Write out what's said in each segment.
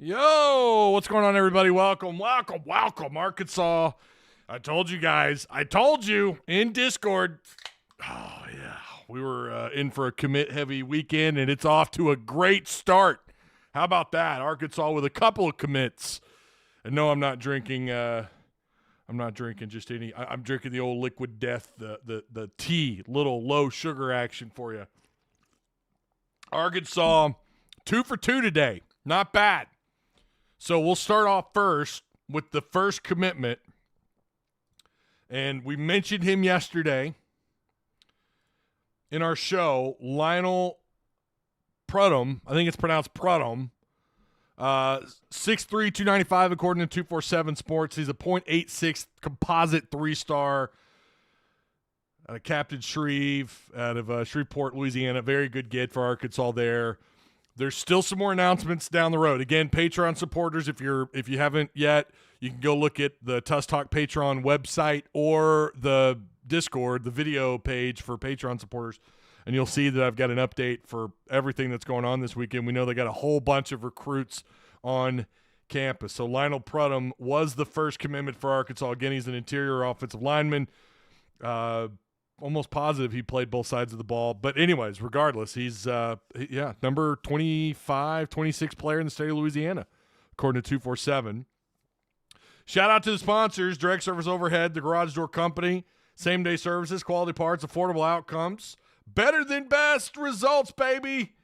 Yo, what's going on, everybody? Welcome, Arkansas. I told you guys. I told you in Discord. Oh, yeah. We were in for a commit-heavy weekend, and it's off to a great start. How about that? Arkansas with a couple of commits. And no, I'm not drinking just any. I'm drinking the old Liquid Death, the tea, little low sugar action for you. Arkansas, 2 for 2 today. Not bad. So we'll start off first with the first commitment. And we mentioned him yesterday in our show, Lionel Prudhomme. I think it's pronounced Prudhomme. 6'3", 295 according to 247 Sports. He's a .86 composite 3-star. Captain Shreve out of Shreveport, Louisiana. Very good get for Arkansas there. There's still some more announcements down the road. Again, Patreon supporters, if you haven't yet, you can go look at the Tusk Talk Patreon website or the Discord, the video page for Patreon supporters, and you'll see that I've got an update for everything that's going on this weekend. We know they got a whole bunch of recruits on campus. So Lionel Prudhomme was the first commitment for Arkansas. Again, he's an interior offensive lineman. Almost positive he played both sides of the ball. But anyways, regardless, he's, number 25, 26 player in the state of Louisiana, according to 247. Shout out to the sponsors, Direct Service Overhead, the Garage Door Company, same-day services, quality parts, affordable outcomes, better than best results, baby.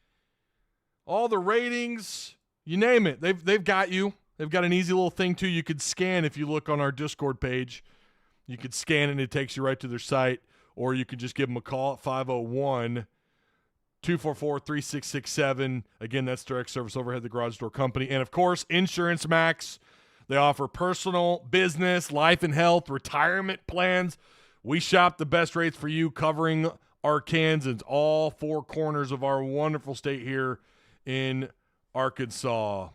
All the ratings, you name it, they've got you. They've got an easy little thing, too, you could scan if you look on our Discord page. You could scan it, and it takes you right to their site. Or you can just give them a call at 501-244-3667. Again, that's Direct Service Overhead, the Garage Door Company. And, of course, Insurance Max. They offer personal, business, life and health, retirement plans. We shop the best rates for you, covering Arkansans, all four corners of our wonderful state here in Arkansas.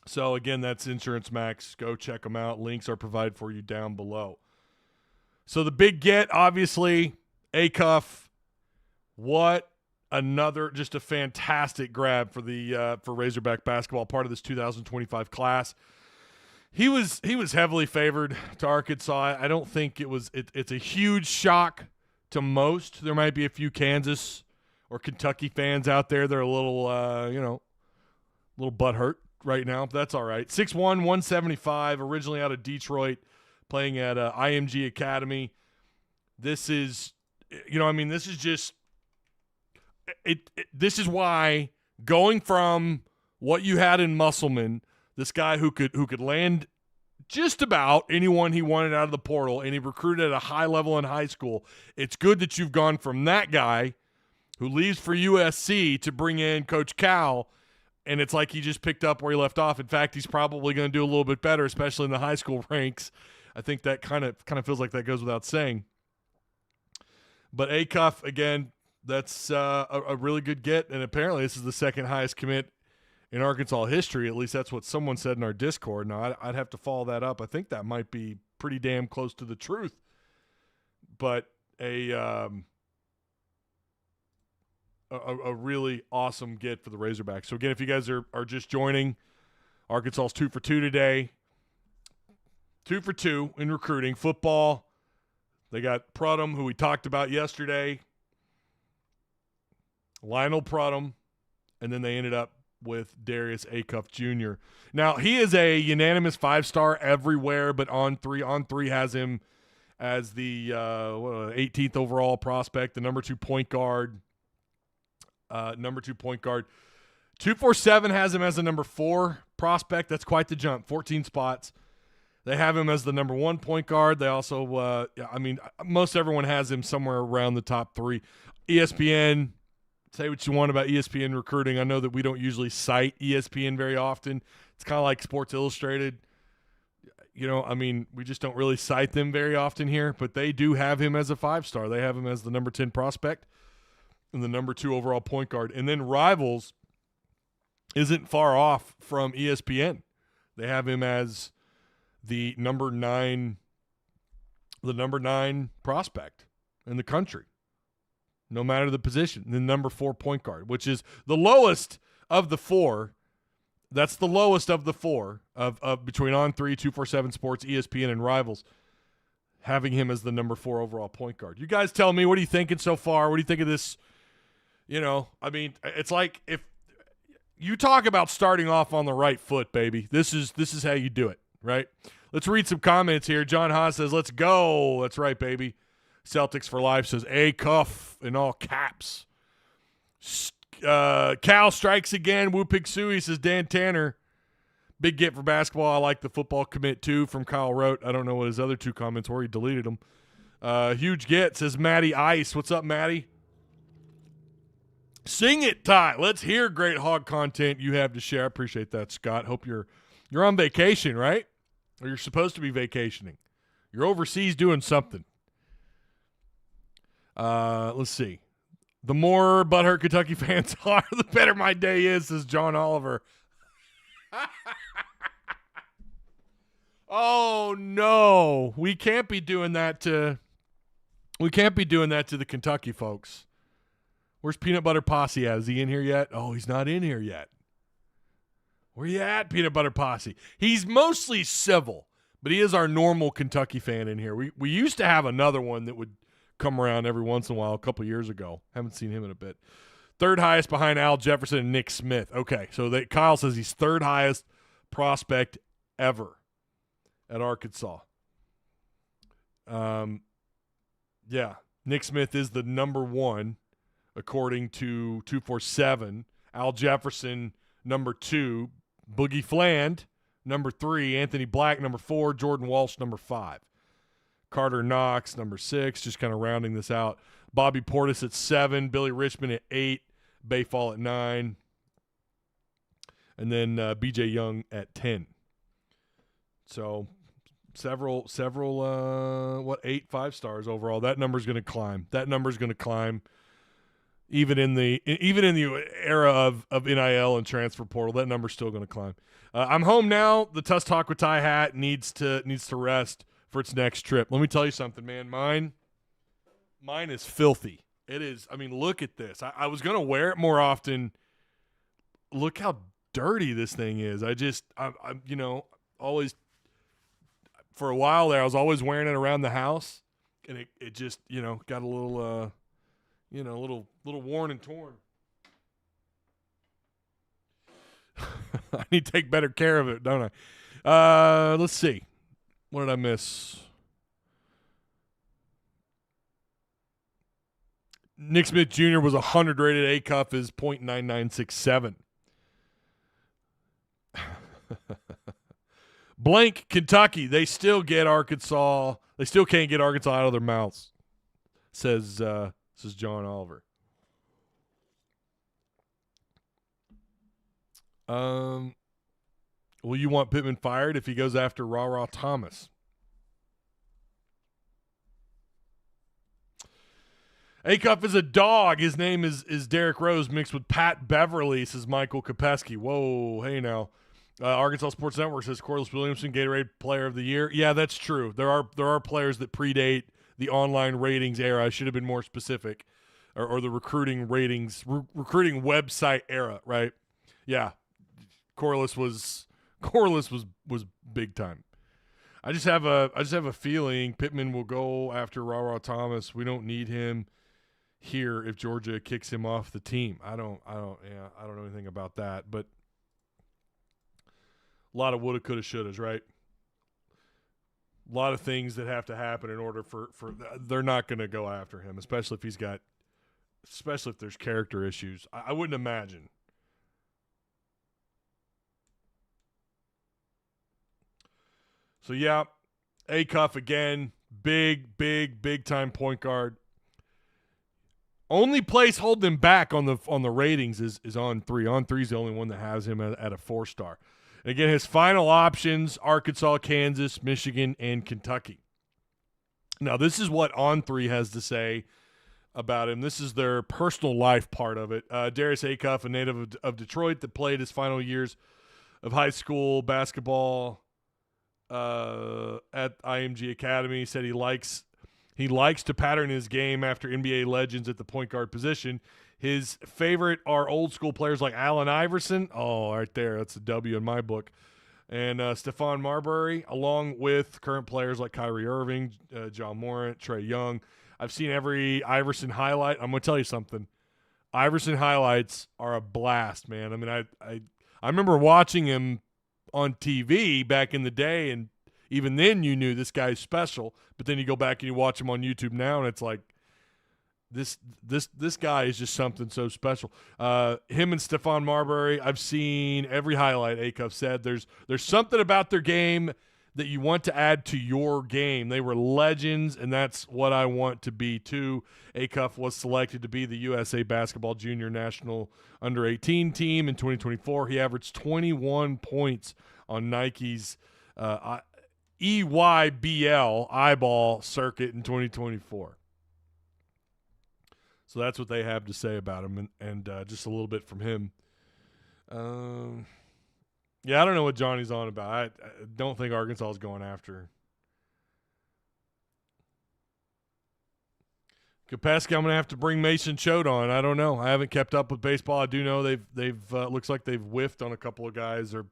So, again, that's Insurance Max. Go check them out. Links are provided for you down below. So the big get, obviously, Acuff. What another, just a fantastic grab for the for Razorback basketball, part of this 2025 class. He was heavily favored to Arkansas. I don't think it's a huge shock to most. There might be a few Kansas or Kentucky fans out there that are a little little butthurt right now. But that's all right. 6'1", 175, originally out of Detroit, playing at IMG Academy. This is, this is just this is why going from what you had in Musselman, this guy who could land just about anyone he wanted out of the portal, and he recruited at a high level in high school. It's good that you've gone from that guy who leaves for USC to bring in Coach Cal, and it's like he just picked up where he left off. In fact, he's probably going to do a little bit better, especially in the high school ranks. I think that kind of feels like that goes without saying. But Acuff, again, that's a really good get, and apparently this is the second highest commit in Arkansas history. At least that's what someone said in our Discord. Now, I'd have to follow that up. I think that might be pretty damn close to the truth. But a really awesome get for the Razorbacks. So, again, if you guys are just joining, Arkansas's 2 for 2 today. 2 for 2 in recruiting. Football, they got Prudhomme, who we talked about yesterday, Lionel Prudhomme, and then they ended up with Darius Acuff Jr. Now, he is a unanimous 5-star everywhere, but On 3 has him as the 18th overall prospect, the number 2 point guard. 247 has him as the number 4 prospect. That's quite the jump, 14 spots. They have him as the number 1 point guard. They also, most everyone has him somewhere around the top 3. ESPN, say what you want about ESPN recruiting. I know that we don't usually cite ESPN very often. It's kind of like Sports Illustrated. We just don't really cite them very often here, but they do have him as a 5-star. They have him as the number 10 prospect and the number 2 overall point guard. And then Rivals isn't far off from ESPN. They have him as the number 9 prospect in the country, no matter the position. The number 4 point guard, which is the lowest of the 4 That's the lowest of the four of between On3, 247 Sports, ESPN, and Rivals, having him as the number 4 overall point guard. You guys tell me, what are you thinking so far? What do you think of this? I mean, it's like if you talk about starting off on the right foot, baby. This is how you do it, right? Let's read some comments here. John Haas says, "Let's go." That's right, baby. Celtics for life says, Acuff in all caps. Cal strikes again. Woo Pig Sui says, Dan Tanner. Big get for basketball. I like the football commit too from Kyle Rote. I don't know what his other 2 comments were. He deleted them. Huge get, says Matty Ice. What's up, Matty? Sing it, Ty. Let's hear great hog content you have to share. I appreciate that, Scott. Hope you're on vacation, right? Or you're supposed to be vacationing. You're overseas doing something. Let's see. The more butthurt Kentucky fans are, the better my day is, says John Oliver. Oh, no. We can't be doing that to the Kentucky folks. Where's Peanut Butter Posse at? Is he in here yet? Oh, he's not in here yet. Where you at, Peanut Butter Posse? He's mostly civil, but he is our normal Kentucky fan in here. We used to have another one that would come around every once in a while a couple years ago. Haven't seen him in a bit. Third highest behind Al Jefferson and Nick Smith. Okay, so Kyle says he's third highest prospect ever at Arkansas. Yeah, Nick Smith is the number 1 according to 247. Al Jefferson, number 2. Boogie Fland, number 3. Anthony Black, number 4. Jordan Walsh, number 5. Carter Knox, number 6, just kind of rounding this out. Bobby Portis at 7. Billy Richmond at 8. Bayfall at 9. And then B.J. Young at 10. So several 8 5-stars overall. That number's going to climb. Even in the era of NIL and transfer portal, that number's still going to climb. I'm home now. The Tusk Talk with Ty hat needs to rest for its next trip. Let me tell you something, man. Mine is filthy. It is. I mean, look at this. I was going to wear it more often. Look how dirty this thing is. I always, for a while there, I was always wearing it around the house, and it just, got a little, little worn and torn. I need to take better care of it, don't I? Let's see. What did I miss? Nick Smith Jr. was 100 rated. Acuff is .9967. Blank Kentucky. They still get Arkansas. They still can't get Arkansas out of their mouths, says John Oliver. Will you want Pittman fired if he goes after Rah Thomas? Acuff is a dog. His name is Derrick Rose mixed with Pat Beverly, says Michael Kopesky. Whoa, hey now. Arkansas Sports Network says Corliss Williamson, Gatorade Player of the Year. Yeah, that's true. There are players that predate the online ratings era. I should have been more specific, or the recruiting ratings, recruiting website era, right? Yeah, Corliss was big time. I just have a feeling Pittman will go after Rah Thomas. We don't need him here if Georgia kicks him off the team. I don't know anything about that, but a lot of woulda, coulda, shouldas, right? A lot of things that have to happen in order for they're not going to go after him, especially if there's character issues. I wouldn't imagine. So yeah, Acuff again, big time point guard. Only place holding him back on the ratings is On3. On3 is the only one that has him at a 4-star. And again, his final options: Arkansas, Kansas, Michigan, and Kentucky. Now, this is what On3 has to say about him. This is their personal life part of it. Darius Acuff, a native of Detroit that played his final years of high school basketball at IMG Academy, said he likes to pattern his game after NBA legends at the point guard position. His favorite are old school players like Allen Iverson. Oh, right there. That's a W in my book. And Stephon Marbury, along with current players like Kyrie Irving, John Morant, Trae Young. I've seen every Iverson highlight. I'm going to tell you something. Iverson highlights are a blast, man. I mean, I remember watching him on TV back in the day, and even then you knew this guy's special. But then you go back and you watch him on YouTube now, and it's like this guy is just something so special. Him and Stephon Marbury, I've seen every highlight. Acuff said there's something about their game that you want to add to your game. They were legends, and that's what I want to be too. Acuff was selected to be the USA Basketball Junior National Under-18 team in 2024. He averaged 21 points on Nike's EYBL eyeball circuit in 2024. So that's what they have to say about him, and just a little bit from him. Yeah, I don't know what Johnny's on about. I don't think Arkansas is going after Kopeski. I'm going to have to bring Mason Choate on. I don't know. I haven't kept up with baseball. I do know they've looks like they've whiffed on a couple of guys or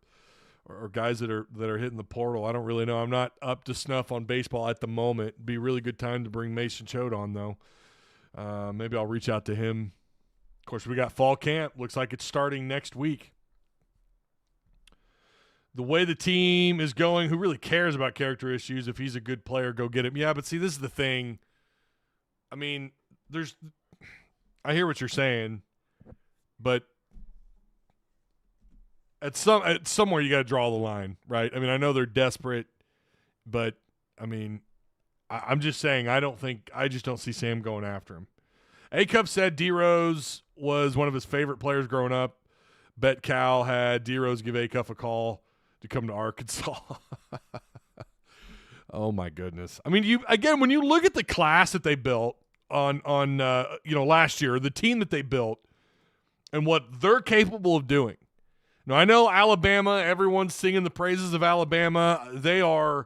guys that are hitting the portal. I don't really know. I'm not up to snuff on baseball at the moment. It'd be a really good time to bring Mason Choate on, though. Maybe I'll reach out to him. Of course, we got fall camp. Looks like it's starting next week. The way the team is going, who really cares about character issues? If he's a good player, go get him. Yeah, but see, this is the thing. I mean, I hear what you're saying, but at somewhere you got to draw the line, right? I mean, I know they're desperate, but I mean, I'm just saying I just don't see Sam going after him. Acuff said D-Rose was one of his favorite players growing up. Bet Cal had D-Rose give Acuff a call to come to Arkansas. Oh my goodness. I mean, when you look at the class that they built on last year, the team that they built and what they're capable of doing. Now, I know Alabama, everyone's singing the praises of Alabama. They're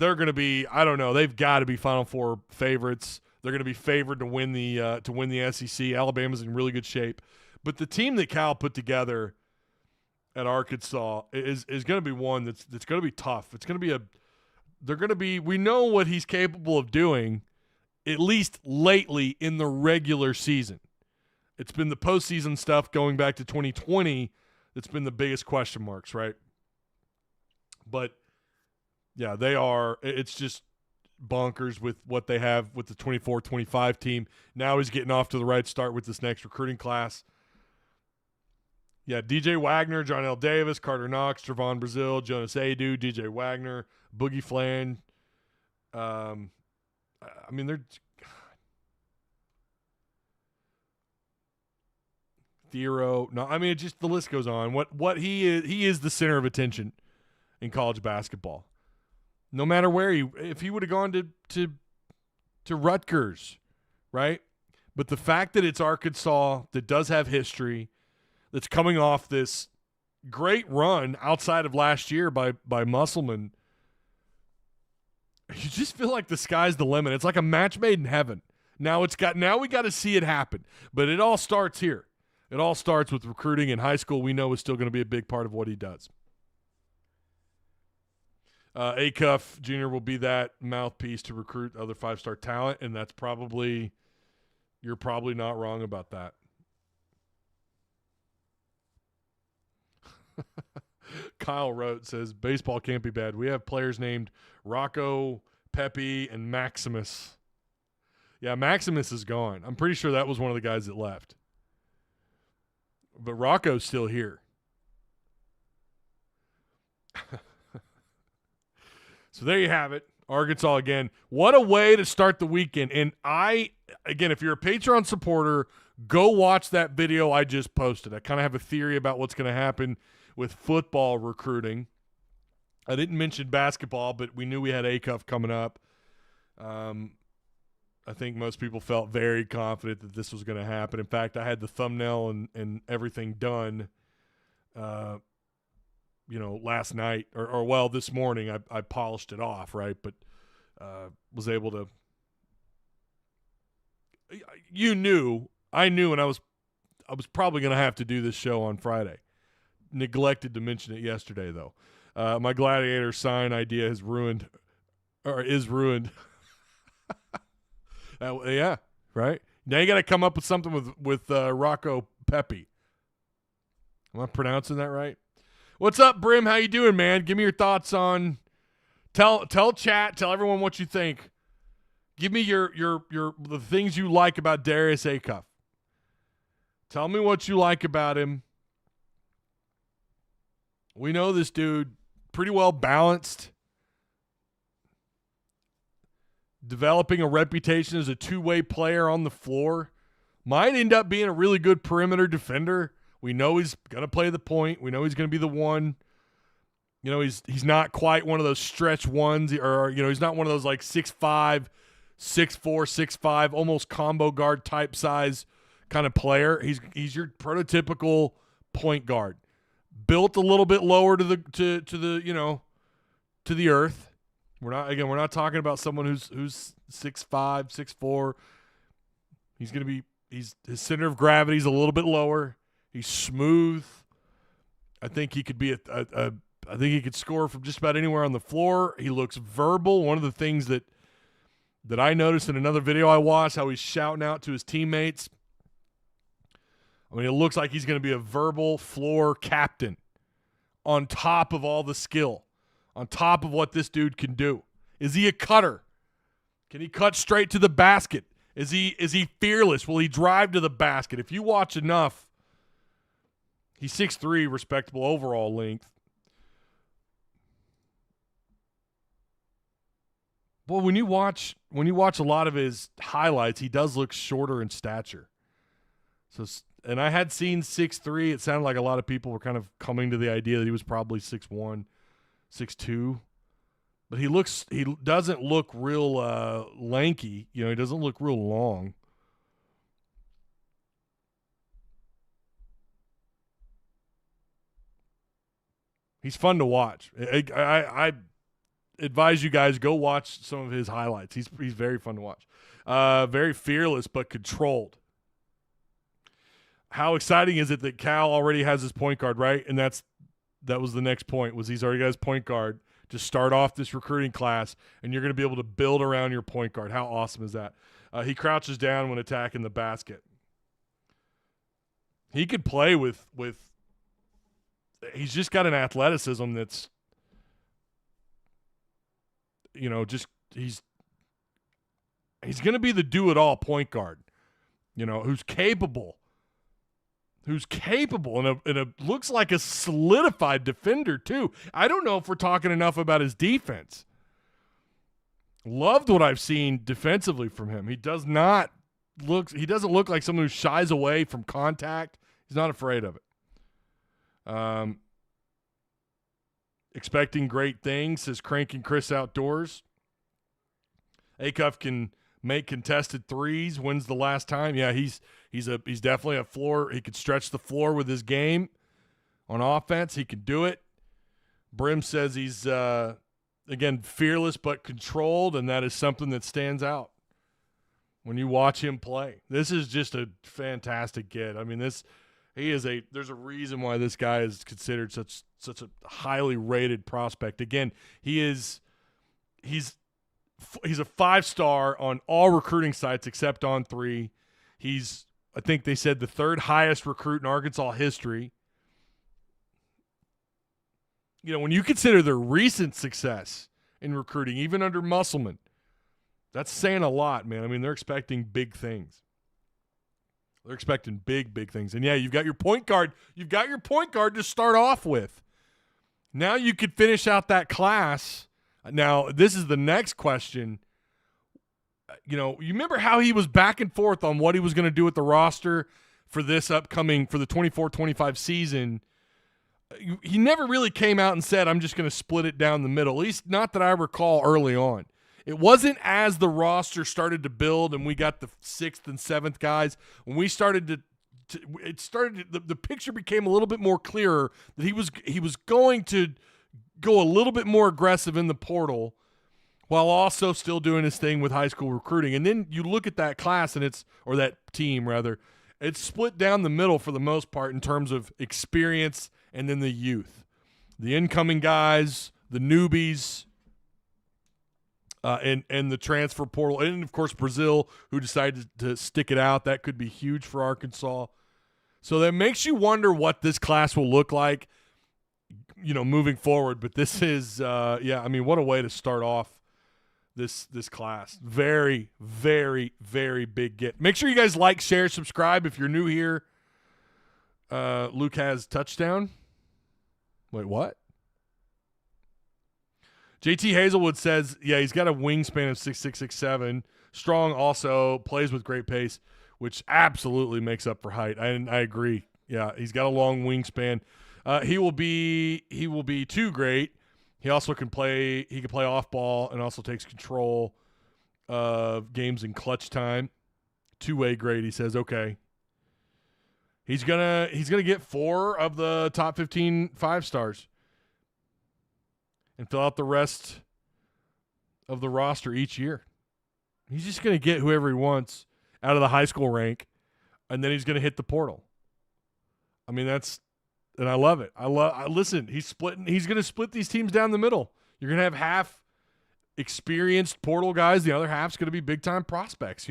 going to be, I don't know, they've got to be Final Four favorites. They're going to be favored to win the SEC. Alabama's in really good shape. But the team that Cal put together at Arkansas is going to be one that's going to be tough. It's going to be we know what he's capable of doing, at least lately in the regular season. It's been the postseason stuff going back to 2020 that's been the biggest question marks, right? But yeah, it's just bonkers with what they have with the 24-25 team. Now he's getting off to the right start with this next recruiting class. Yeah, DJ Wagner, John L. Davis, Carter Knox, Trevon Brazile, Jonas Adu, DJ Wagner, Boogie Flan. I mean, they're Thero. No, I mean, it just the list goes on. What he is the center of attention in college basketball. No matter where if he would have gone to Rutgers, right? But the fact that it's Arkansas that does have history, that's coming off this great run outside of last year by Musselman, you just feel like the sky's the limit. It's like a match made in heaven. Now we got to see it happen. But it all starts here. It all starts with recruiting in high school. We know is still going to be a big part of what he does. Acuff Jr. will be that mouthpiece to recruit other five-star talent, and you're probably not wrong about that. Kyle wrote, says, baseball can't be bad. We have players named Rocco, Pepe, and Maximus. Yeah, Maximus is gone. I'm pretty sure that was one of the guys that left. But Rocco's still here. So there you have it. Arkansas again. What a way to start the weekend. And if you're a Patreon supporter, go watch that video I just posted. I kind of have a theory about what's going to happen with football recruiting. I didn't mention basketball, but we knew we had Acuff coming up. I think most people felt very confident that this was going to happen. In fact, I had the thumbnail and everything done, last night or this morning. I polished it off, right? But was able to. You knew I knew, and I was probably going to have to do this show on Friday. Neglected to mention it yesterday, though. My Gladiator sign idea is ruined. Yeah, right? Now you got to come up with something with Rocco Pepe. Am I pronouncing that right? What's up, Brim? How you doing, man? Give me your thoughts on tell chat, tell everyone what you think. Give me your the things you like about Darius Acuff. Tell me what you like about him. We know this dude pretty well balanced, developing a reputation as a two-way player on the floor. Might end up being a really good perimeter defender. We know he's going to play the point. We know he's going to be the one. You know, he's not quite one of those stretch ones, or, you know, he's not one of those like 6'5", 6'4", 6'5", almost combo guard type size kind of player. He's your prototypical point guard. Built a little bit lower to the you know, to the earth. We're not talking about someone who's 6'5", 6'4". His center of gravity is a little bit lower. He's smooth. I think he could be I think he could score from just about anywhere on the floor. He looks verbal. One of the things that I noticed in another video I watched, how he's shouting out to his teammates. I mean, it looks like he's going to be a verbal floor captain on top of all the skill, on top of what this dude can do. Is he a cutter? Can he cut straight to the basket? Is he fearless? Will he drive to the basket? If you watch enough, he's 6'3", respectable overall length. Well, when you watch a lot of his highlights, he does look shorter in stature. And I had seen 6'3". It sounded like a lot of people were kind of coming to the idea that he was probably 6'1", 6'2". But he doesn't look real lanky. You know, he doesn't look real long. He's fun to watch. I advise you guys, go watch some of his highlights. He's very fun to watch. Very fearless but controlled. How exciting is it that Cal already has his point guard, right? And that was the next point, was he's already got his point guard to start off this recruiting class, and you're going to be able to build around your point guard. How awesome is that? He crouches down when attacking the basket. He could play with he's just got an athleticism that's, you know, just he's going to be the do-it-all point guard, you know, who's capable, and it looks like a solidified defender too. I don't know if we're talking enough about his defense. Loved what I've seen defensively from him. He doesn't look like someone who shies away from contact. He's not afraid of it. Expecting great things, says Cranking Chris Outdoors. Acuff can make contested threes. When's the last time? Yeah, he's definitely a floor. He could stretch the floor with his game on offense. He can do it. Brim says he's again fearless but controlled, and that is something that stands out when you watch him play. This is just a fantastic kid. I mean, there's a reason why this guy is considered such a highly rated prospect. Again, he's a 5-star on all recruiting sites except on 3. He's, I think they said, the 3rd highest recruit in Arkansas history. You know, when you consider their recent success in recruiting, even under Musselman, that's saying a lot, man. I mean, they're expecting big things. They're expecting big things. And yeah, you've got your point guard. You've got your point guard to start off with. Now you could finish out that class. Now, this is the next question. You know, you remember how he was back and forth on what he was going to do with the roster for the 24-25 season. He never really came out and said, I'm just going to split it down the middle, at least not that I recall early on. It wasn't as the roster started to build and we got the 6th and 7th guys. When we started the picture became a little bit more clearer that he was going to go a little bit more aggressive in the portal while also still doing his thing with high school recruiting. And then you look at that class that team rather, It's split down the middle for the most part in terms of experience and then the youth. The incoming guys, the newbies, and the transfer portal. And, of course, Brazil, who decided to stick it out. That could be huge for Arkansas. So that makes you wonder what this class will look like, moving forward. But this is, what a way to start off this class. Very, very, very big get. Make sure you guys like, share, subscribe if you're new here. Luke has touchdown. Wait, what? JT Hazelwood says, he's got a wingspan of 6'6", 6'7". Strong also, plays with great pace, which absolutely makes up for height. I agree. Yeah, he's got a long wingspan. He will be too great. He also can play off ball and also takes control of games in clutch time. Two-way grade, he says. Okay. He's gonna get 4 of the top 15 5-stars and fill out the rest of the roster each year. He's just gonna get whoever he wants out of the high school rank, and then he's gonna hit the portal. I mean, and I love it. Listen, he's going to split these teams down the middle. You're going to have half experienced portal guys. The other half's going to be big-time prospects.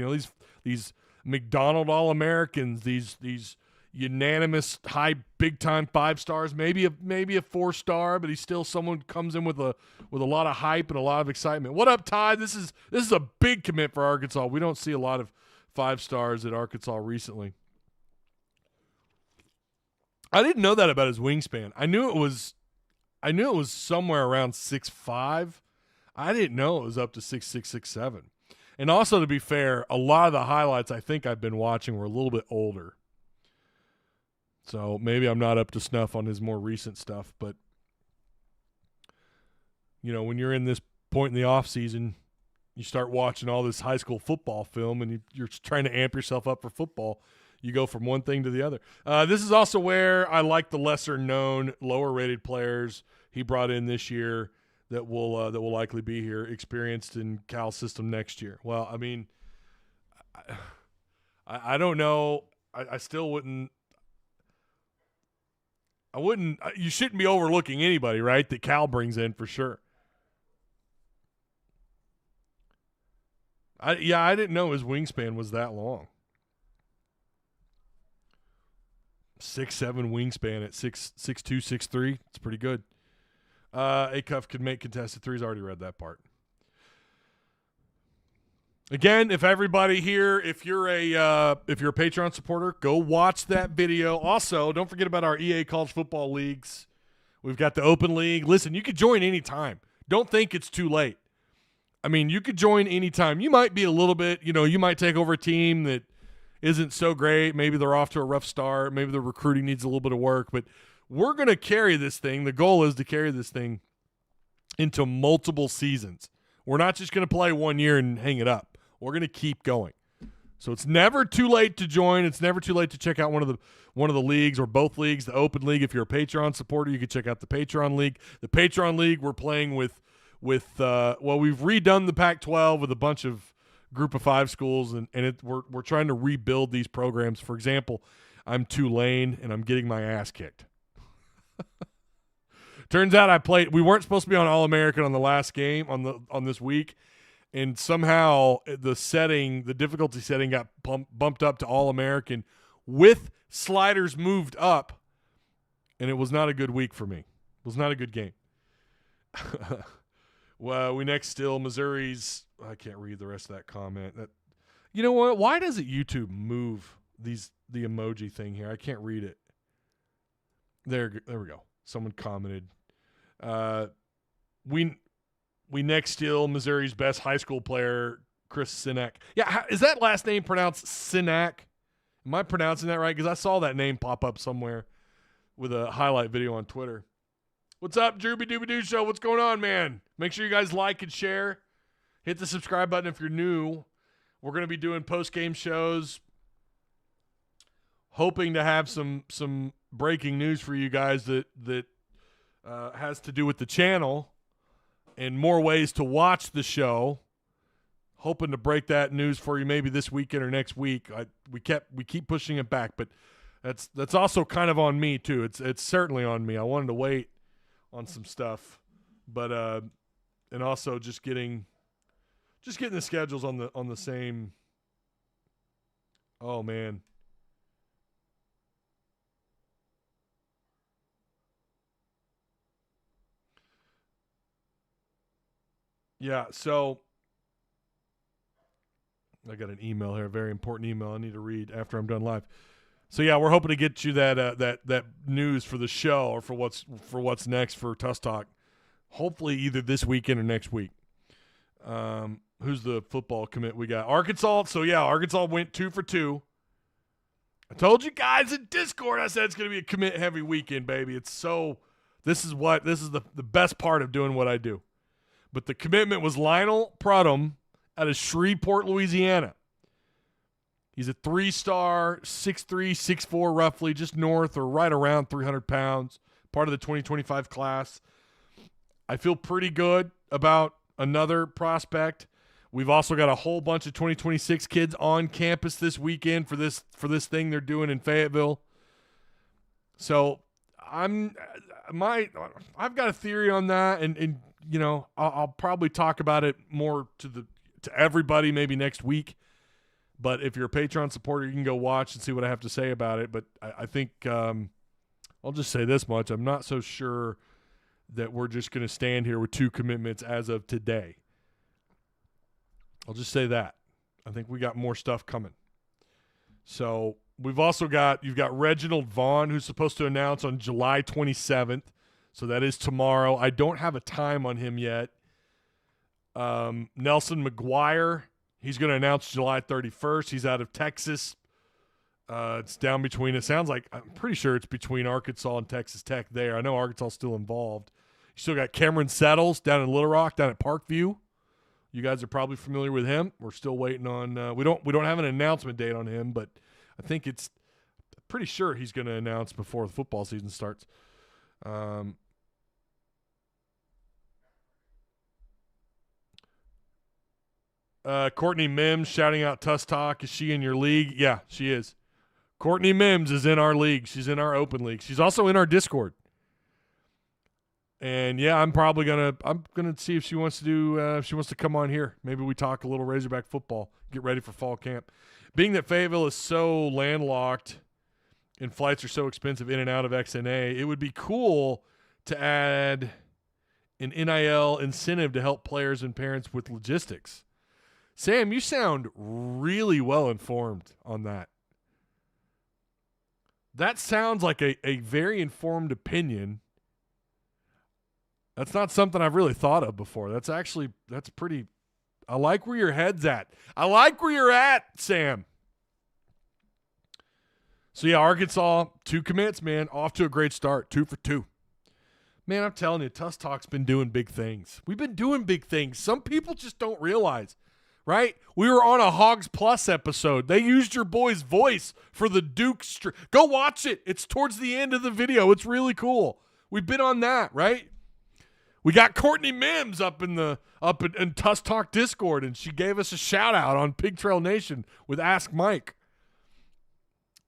These McDonald All-Americans, these unanimous high big-time 5-stars, maybe a 4-star, but he's still someone who comes in with a lot of hype and a lot of excitement. What up, Ty? This is a big commit for Arkansas. We don't see a lot of 5-stars at Arkansas recently. I didn't know that about his wingspan. I knew it was somewhere around 6'5". I didn't know it was up to 6'6", 6'7". And also, to be fair, a lot of the highlights I think I've been watching were a little bit older. So maybe I'm not up to snuff on his more recent stuff. But, when you're in this point in the offseason, you start watching all this high school football film and you're trying to amp yourself up for football. You go from one thing to the other. This is also where I like the lesser-known, lower-rated players he brought in this year that will likely be here, experienced in Cal's system next year. Well, I mean, I don't know. I still wouldn't. You shouldn't be overlooking anybody, right? That Cal brings in for sure. I didn't know his wingspan was that long. 6'7" wingspan at 6'2", 6'3". It's pretty good. Acuff could make contested threes. I already read that part. Again, if everybody here, if you're a Patreon supporter, go watch that video. Also, don't forget about our EA College Football Leagues. We've got the Open League. Listen, you could join anytime. Don't think it's too late. I mean, you could join anytime. You might be a little bit, you might take over a team that isn't so great. Maybe they're off to a rough start. Maybe the recruiting needs a little bit of work. But we're going to carry this thing. The goal is to carry this thing into multiple seasons. We're not just going to play 1 year and hang it up. We're going to keep going. So it's never too late to join. It's never too late to check out one of the leagues or both leagues. The Open League, if you're a Patreon supporter, you can check out the Patreon League. The Patreon League, we're playing with we've redone the Pac-12 with a bunch of Group of 5 schools, and we're trying to rebuild these programs. For example, I'm Tulane, and I'm getting my ass kicked. Turns out we weren't supposed to be on All-American on the last game on this week, and somehow the difficulty setting got bumped up to All-American with sliders moved up, and it was not a good week for me. It was not a good game. Well, Missouri's. I can't read the rest of that comment. You know what? Why doesn't YouTube move the emoji thing here? I can't read it. There we go. Someone commented. We next steal Missouri's best high school player, Chris Sinak. Yeah, is that last name pronounced Sinak? Am I pronouncing that right? Because I saw that name pop up somewhere with a highlight video on Twitter. What's up, Drooby Dooby Doo Show? What's going on, man? Make sure you guys like and share. Hit the subscribe button if you're new. We're going to be doing post-game shows. Hoping to have some breaking news for you guys that has to do with the channel and more ways to watch the show. hoping to break that news for you maybe this weekend or next week. We keep pushing it back, but that's also kind of on me too. It's certainly on me. I wanted to wait on some stuff, but and also just getting the schedules on the same. Oh man. Yeah, so I got an email here, a very important email I need to read after I'm done live. So yeah, we're hoping to get you that news for the show or for what's next for Tusk Talk. Hopefully either this weekend or next week. Who's the football commit we got? Arkansas. So yeah, Arkansas went 2 for 2. I told you guys in Discord, I said it's going to be a commit heavy weekend, baby. This is the best part of doing what I do. But the commitment was Lionel Prudhomme out of Shreveport, Louisiana. He's a 3-star, 6'3", 6'4", roughly, just north or right around 300 pounds, part of the 2025 class. I feel pretty good about another prospect. We've also got a whole bunch of 2026 kids on campus this weekend for this thing they're doing in Fayetteville. So I've got a theory on that, and you know, I'll probably talk about it more to everybody maybe next week. But if you're a Patreon supporter, you can go watch and see what I have to say about it. But I think I'll just say this much. I'm not so sure that we're just going to stand here with 2 commitments as of today. I'll just say that. I think we got more stuff coming. So you've got Reginald Vaughn, who's supposed to announce on July 27th. So that is tomorrow. I don't have a time on him yet. Nelson McGuire, he's going to announce July 31st. He's out of Texas. It's down between, I'm pretty sure it's between Arkansas and Texas Tech there. I know Arkansas is still involved. You still got Cameron Settles down in Little Rock, down at Parkview. You guys are probably familiar with him. We're still waiting on we don't have an announcement date on him, but I think it's pretty sure he's going to announce before the football season starts. Courtney Mims shouting out Tusk Talk. Is she in your league? Yeah, she is. Courtney Mims is in our league. She's in our open league. She's also in our Discord. And yeah, I'm gonna see if she wants to come on here. Maybe we talk a little Razorback football. Get ready for fall camp. Being that Fayetteville is so landlocked and flights are so expensive in and out of XNA, it would be cool to add an NIL incentive to help players and parents with logistics. Sam, you sound really well informed on that. That sounds like a very informed opinion. That's not something I've really thought of before. That's pretty. I like where your head's at. I like where you're at, Sam. So yeah, Arkansas, 2 commits, man. Off to a great start. 2 for 2. Man, I'm telling you, Tusk Talk's been doing big things. We've been doing big things. Some people just don't realize. Right? We were on a Hogs Plus episode. They used your boy's voice for the Duke. Go watch it. It's towards the end of the video. It's really cool. We've been on that, right? We got Courtney Mims up in Tusk Talk Discord, and she gave us a shout out on Pig Trail Nation with Ask Mike.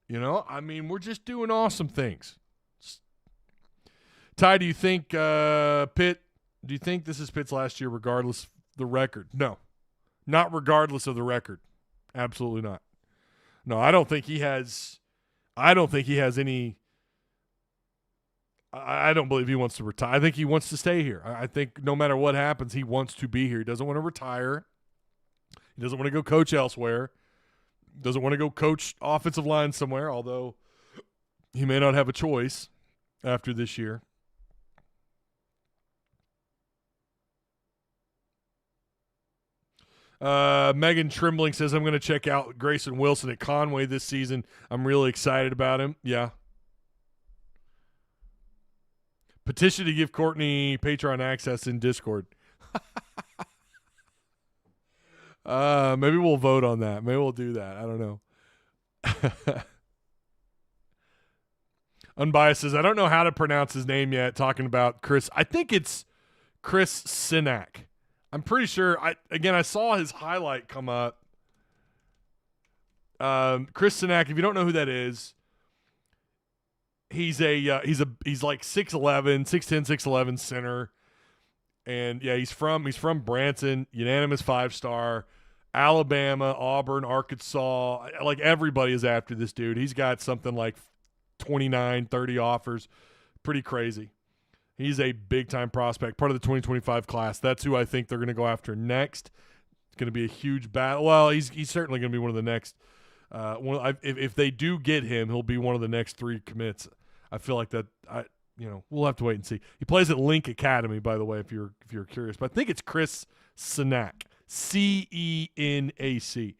You know, I mean, we're just doing awesome things. Ty, do you think Pitt? Do you think this is Pitt's last year, regardless of the record? No. Not regardless of the record. Absolutely not. No, I don't think he has any. I don't believe he wants to retire. I think he wants to stay here. I think no matter what happens, he wants to be here. He doesn't want to retire. He doesn't want to go coach elsewhere. Doesn't want to go coach offensive line somewhere, although he may not have a choice after this year. Megan Trembling says, I'm going to check out Grayson Wilson at Conway this season. I'm really excited about him. Yeah. Petition to give Courtney Patreon access in Discord. Maybe we'll vote on that. Maybe we'll do that. I don't know. Unbiased says, I don't know how to pronounce his name yet, talking about Chris. I think it's Chris Sinak. I'm pretty sure. I saw his highlight come up. Chris Sinak, if you don't know who that is, he's like 6'11", 6'10", 6'11" center. And yeah, he's from Branson, unanimous 5-star, Alabama, Auburn, Arkansas. Like everybody is after this dude. He's got something like 29, 30 offers. Pretty crazy. He's a big-time prospect, part of the 2025 class. That's who I think they're going to go after next. It's going to be a huge battle. Well, he's certainly going to be one of the next. If they do get him, he'll be one of the next 3 commits. I feel like that. We'll have to wait and see. He plays at Link Academy, by the way, if you're curious. But I think it's Chris Sinak, Cenac.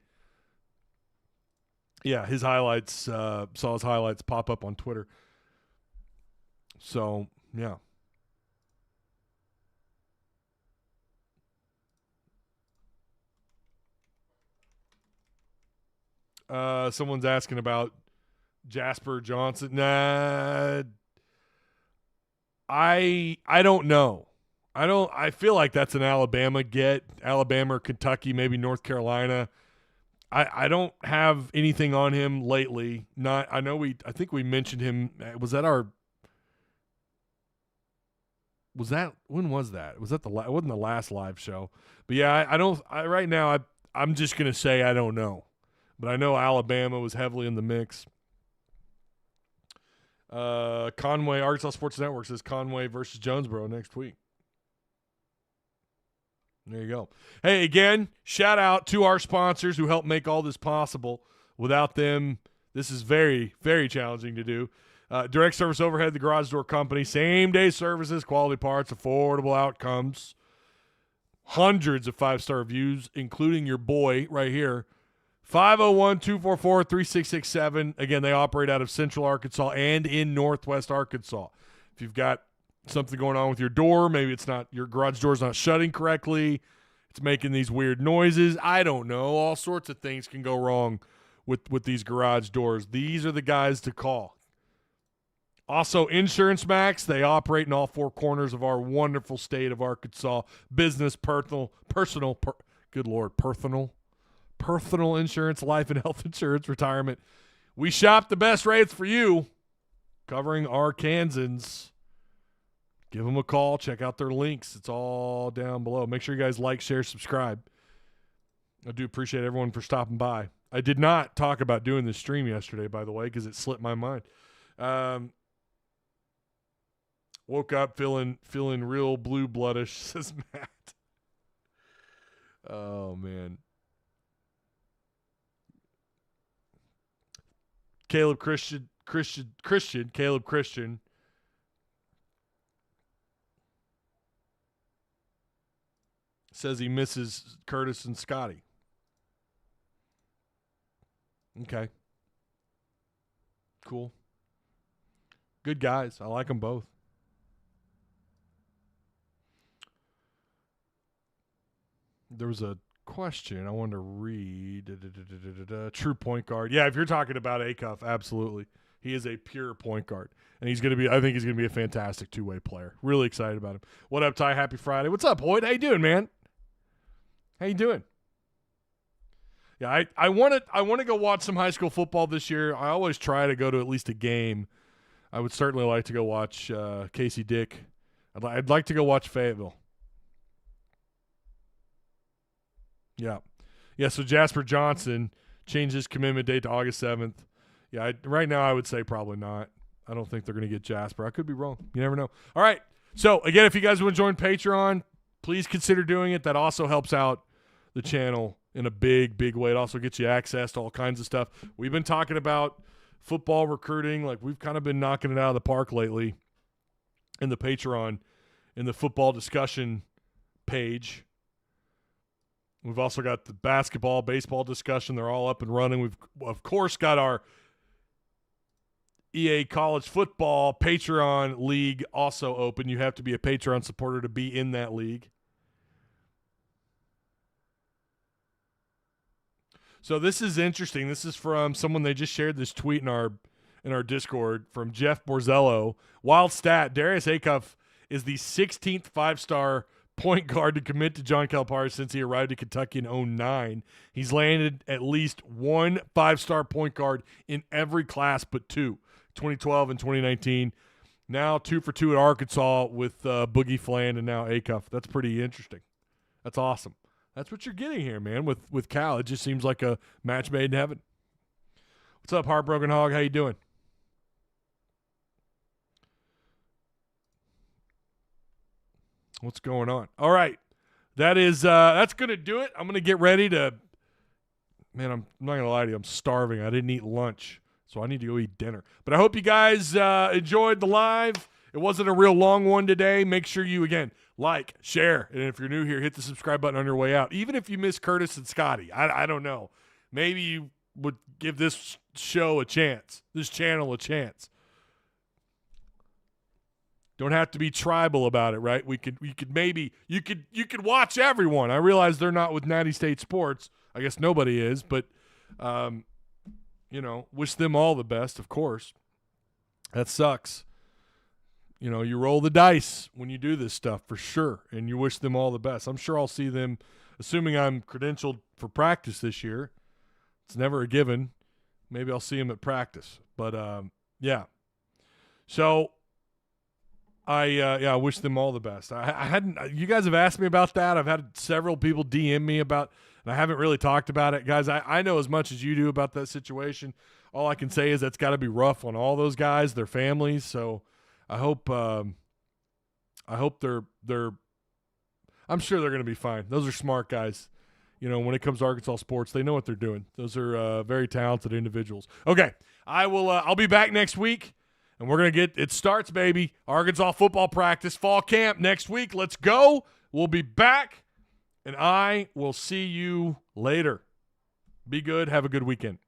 Yeah, his highlights. Saw his highlights pop up on Twitter. So yeah. Someone's asking about Jasper Johnson. Nah. I don't know. I feel like that's an Alabama get. Alabama or Kentucky, maybe North Carolina. I don't have anything on him lately. I think we mentioned him. When was that? It wasn't the last live show. But yeah, right now I'm just going to say I don't know. But I know Alabama was heavily in the mix. Conway, Arkansas Sports Network says Conway versus Jonesboro next week. There you go. Hey, again, shout out to our sponsors who help make all this possible. Without them, this is very, very challenging to do. Direct Service Overhead, the Garage Door Company, same-day services, quality parts, affordable outcomes, hundreds of 5-star reviews, including your boy right here. 501-244-3667. Again, they operate out of Central Arkansas and in Northwest Arkansas. If you've got something going on with your door, maybe it's not, your garage door's not shutting correctly, it's making these weird noises, I don't know, all sorts of things can go wrong with these garage doors. These are the guys to call. Also, Insurance Max, they operate in all 4 corners of our wonderful state of Arkansas. Business, personal insurance, life and health insurance, retirement. We shop the best rates for you, covering Arkansans. Give them a call. Check out their links. It's all down below. Make sure you guys like, share, subscribe. I do appreciate everyone for stopping by. I did not talk about doing this stream yesterday, by the way, because it slipped my mind. Woke up feeling real blue-bloodish, says Matt. Oh, man. Caleb Christian says he misses Curtis and Scotty. Okay. Cool. Good guys. I like them both. There was a question I wanted to read. True point guard. Yeah, if you're talking about Acuff, absolutely. He is a pure point guard. And I think he's going to be a fantastic two-way player. Really excited about him. What up, Ty? Happy Friday. What's up, Hoyt? How you doing, man? How you doing? Yeah, I want to go watch some high school football this year. I always try to go to at least a game. I would certainly like to go watch Casey Dick. I'd like to go watch Fayetteville. Yeah. Yeah, so Jasper Johnson changed his commitment date to August 7th. Yeah, right now I would say probably not. I don't think they're going to get Jasper. I could be wrong. You never know. All right. So, again, if you guys want to join Patreon, please consider doing it. That also helps out the channel in a big, big way. It also gets you access to all kinds of stuff. We've been talking about football recruiting. Like, we've kind of been knocking it out of the park lately in the Patreon, in the football discussion page. We've also got the basketball, baseball discussion. They're all up and running. We've, of course, got our EA College Football Patreon League also open. You have to be a Patreon supporter to be in that league. So this is interesting. This is from someone, they just shared this tweet in our Discord from Jeff Borzello. Wild stat, Darius Acuff is the 16th five-star point guard to commit to John Calipari since he arrived at Kentucky in 2009. He's landed at least one 5-star point guard in every class but two, 2012 and 2019. Now 2 for 2 at Arkansas with Boogie Fland and now Acuff. That's pretty interesting. That's awesome. That's what you're getting here, man, with Cal. It just seems like a match made in heaven. What's up, Heartbroken Hog? How you doing? What's going on? All right. That's going to do it. I'm going to get ready to – man, I'm not going to lie to you. I'm starving. I didn't eat lunch, so I need to go eat dinner. But I hope you guys enjoyed the live. It wasn't a real long one today. Make sure you, again, like, share, and if you're new here, hit the subscribe button on your way out. Even if you miss Curtis and Scotty, I don't know. Maybe you would give this show a chance, this channel a chance. Don't have to be tribal about it, right? You could watch everyone. I realize they're not with Natty State Sports. I guess nobody is, but wish them all the best, of course. That sucks. You roll the dice when you do this stuff for sure, and you wish them all the best. I'm sure I'll see them, assuming I'm credentialed for practice this year. It's never a given. Maybe I'll see them at practice. But, yeah. So I wish them all the best. I hadn't. You guys have asked me about that. I've had several people DM me about, and I haven't really talked about it, guys. I know as much as you do about that situation. All I can say is that's got to be rough on all those guys, their families. So I hope they're. I'm sure they're going to be fine. Those are smart guys. When it comes to Arkansas sports, they know what they're doing. Those are very talented individuals. Okay, I'll be back next week. And we're going to it starts, baby. Arkansas football practice, fall camp next week. Let's go. We'll be back, and I will see you later. Be good. Have a good weekend.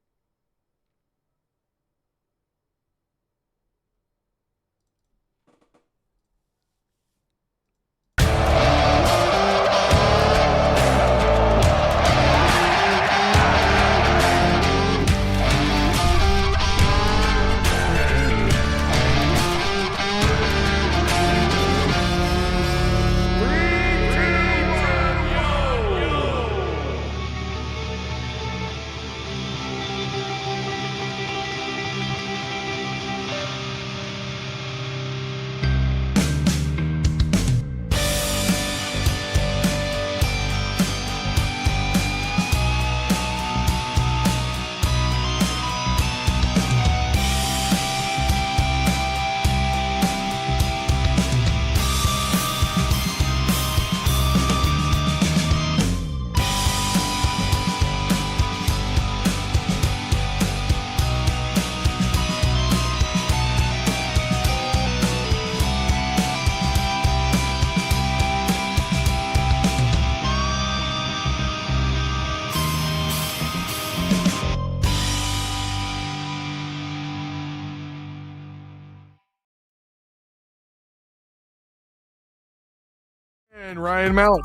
And Ryan Mallett.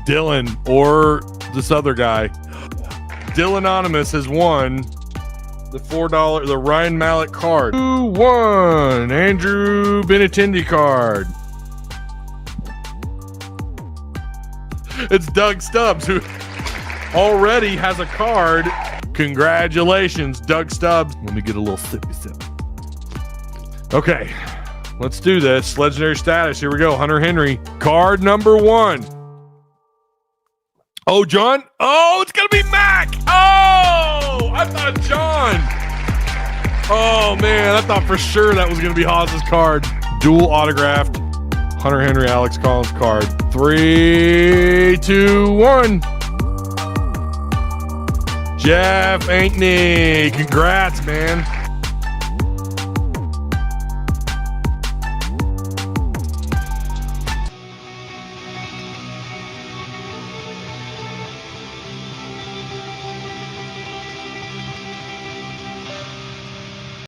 Dylan or this other guy. Dylanonymous has won the $4, the Ryan Mallett card. Who won? Andrew Benintendi card. It's Doug Stubbs, who already has a card. Congratulations, Doug Stubbs. Let me get a little sippy sip. Okay. Let's do this. Legendary status. Here we go. Hunter Henry. Card number 1. Oh, John. Oh, it's going to be Mac. Oh, I thought John. Oh, man. I thought for sure that was going to be Haas's card. Dual autographed Hunter Henry, Alex Collins card. 3, 2, 1. Jeff Ankney. Congrats, man.